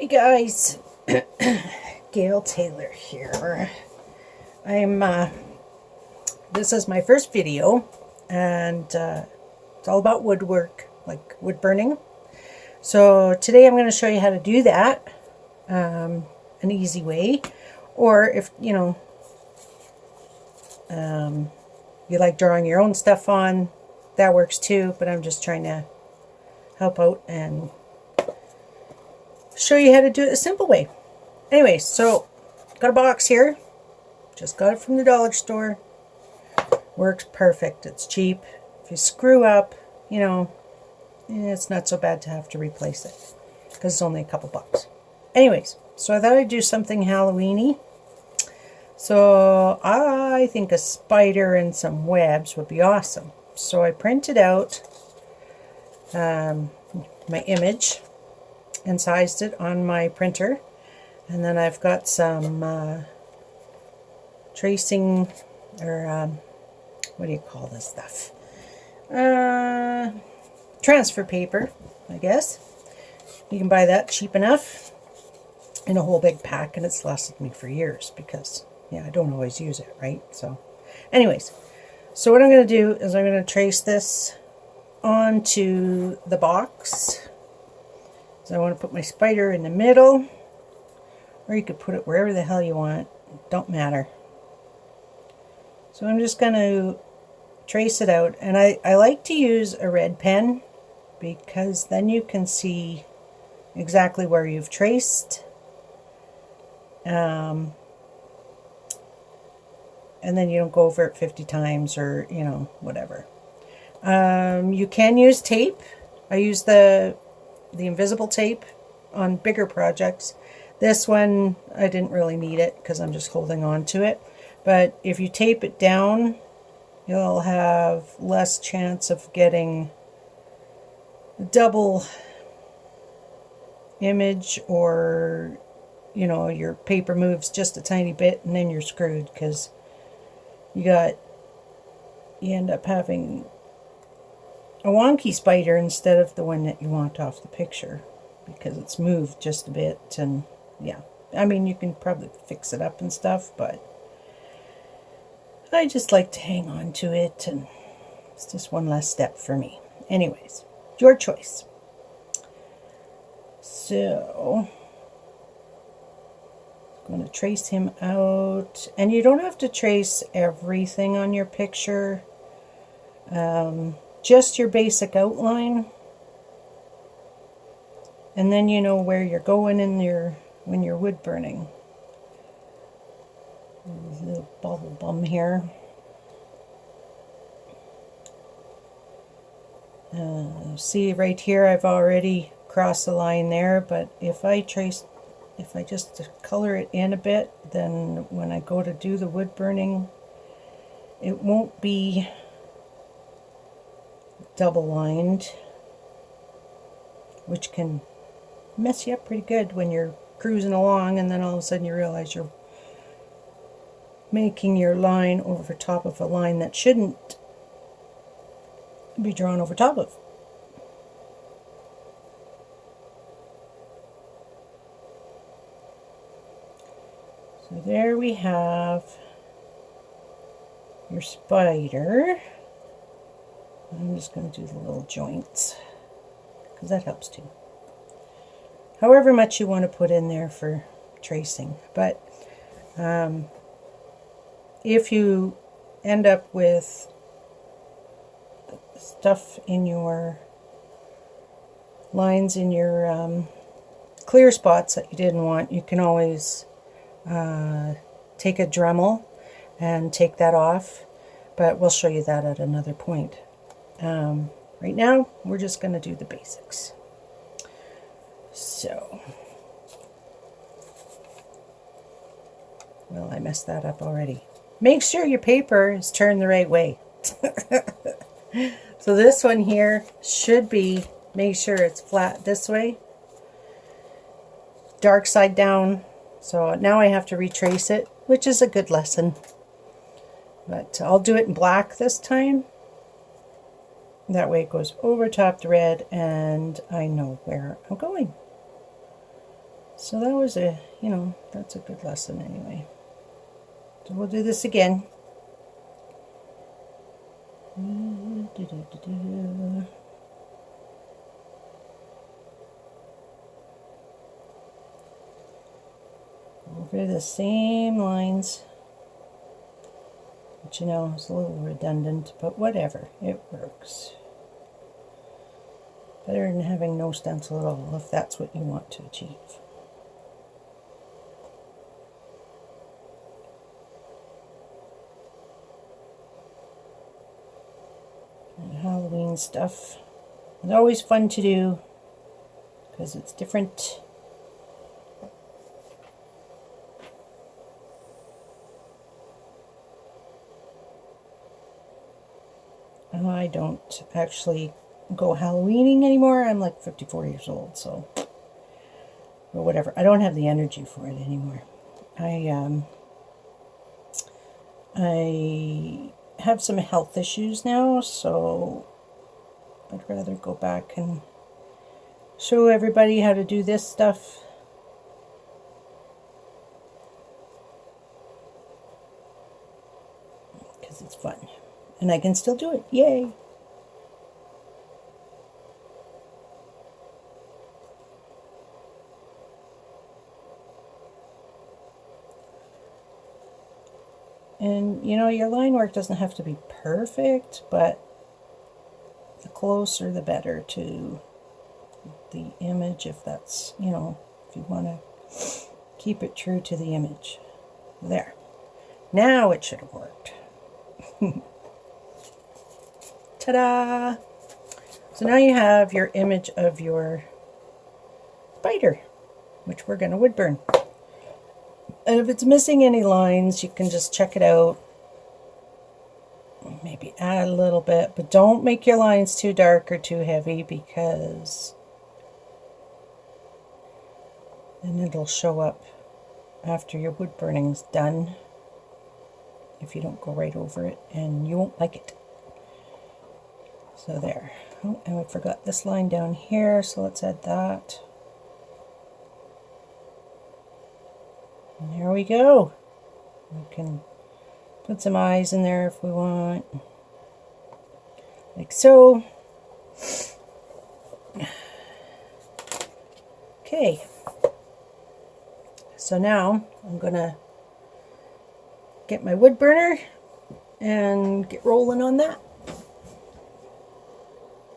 Hey guys, Gail Taylor here. This is my first video, and it's all about woodwork, like wood burning. So today I'm going to show you how to do that, an easy way, or if you like drawing your own stuff on, that works too, but I'm just trying to help out and show you how to do it a simple way. Anyway, so got a box here, just got it from the dollar store. Works perfect. It's cheap. If you screw up, it's not so bad to have to replace it because it's only a couple bucks. Anyways, so I thought I'd do something Halloween-y. So I think a spider and some webs would be awesome. So I printed out my image and sized it on my printer, and then I've got some tracing, or what do you call this stuff, transfer paper, I guess. You can buy that cheap enough in a whole big pack, and it's lasted me for years because I don't always use it, right? So anyways, so what I'm going to do is I'm going to trace this onto the box. So I want to put my spider in the middle, or you could put it wherever the hell you want. It don't matter. So I'm just going to trace it out, and I like to use a red pen because then you can see exactly where you've traced, and then you don't go over it 50 times or whatever. You can use tape. I use the invisible tape on bigger projects. This one I didn't really need it because I'm just holding on to it, but if you tape it down, you'll have less chance of getting double image, or your paper moves just a tiny bit and then you're screwed because you end up having a wonky spider instead of the one that you want off the picture because it's moved just a bit. And I mean, you can probably fix it up and stuff, but I just like to hang on to it, and it's just one less step for me. Anyways, your choice. So I'm going to trace him out, and you don't have to trace everything on your picture, just your basic outline, and then you know where you're going when you're wood burning. There's a little bubble bum here. See right here, I've already crossed the line there, but if I just color it in a bit, then when I go to do the wood burning, it won't be double lined, which can mess you up pretty good when you're cruising along and then all of a sudden you realize you're making your line over top of a line that shouldn't be drawn over top of. So there we have your spider. I'm just going to do the little joints because that helps too. However much you want to put in there for tracing, but if you end up with stuff in your lines, in your clear spots that you didn't want, you can always take a Dremel and take that off, but we'll show you that at another point. Right now we're just going to do the basics. So, well, I messed that up already. Make sure your paper is turned the right way. So this one here should be, make sure it's flat this way, dark side down. So now I have to retrace it, which is a good lesson. But I'll do it in black this time. That way it goes over top the red and I know where I'm going. So that was a, that's a good lesson anyway. So we'll do this again. Over the same lines, which is a little redundant, but whatever, it works. Better than having no stencil at all, if that's what you want to achieve. And Halloween stuff is always fun to do because it's different. I don't actually go Halloweening anymore. I'm like 54 years old, so or whatever. I don't have the energy for it anymore. I have some health issues now, so I'd rather go back and show everybody how to do this stuff. Because it's fun. And I can still do it. Yay! And your line work doesn't have to be perfect, but the closer the better to the image, if that's, if you want to keep it true to the image. There. Now it should have worked. Ta-da! So now you have your image of your spider, which we're going to wood burn. And if it's missing any lines, you can just check it out. Maybe add a little bit, but don't make your lines too dark or too heavy, because then it'll show up after your wood burning's done if you don't go right over it, and you won't like it. So there. Oh, and I forgot this line down here, so let's add that. And there we go. We can put some eyes in there if we want, like so. Okay. So now I'm gonna get my wood burner and get rolling on that.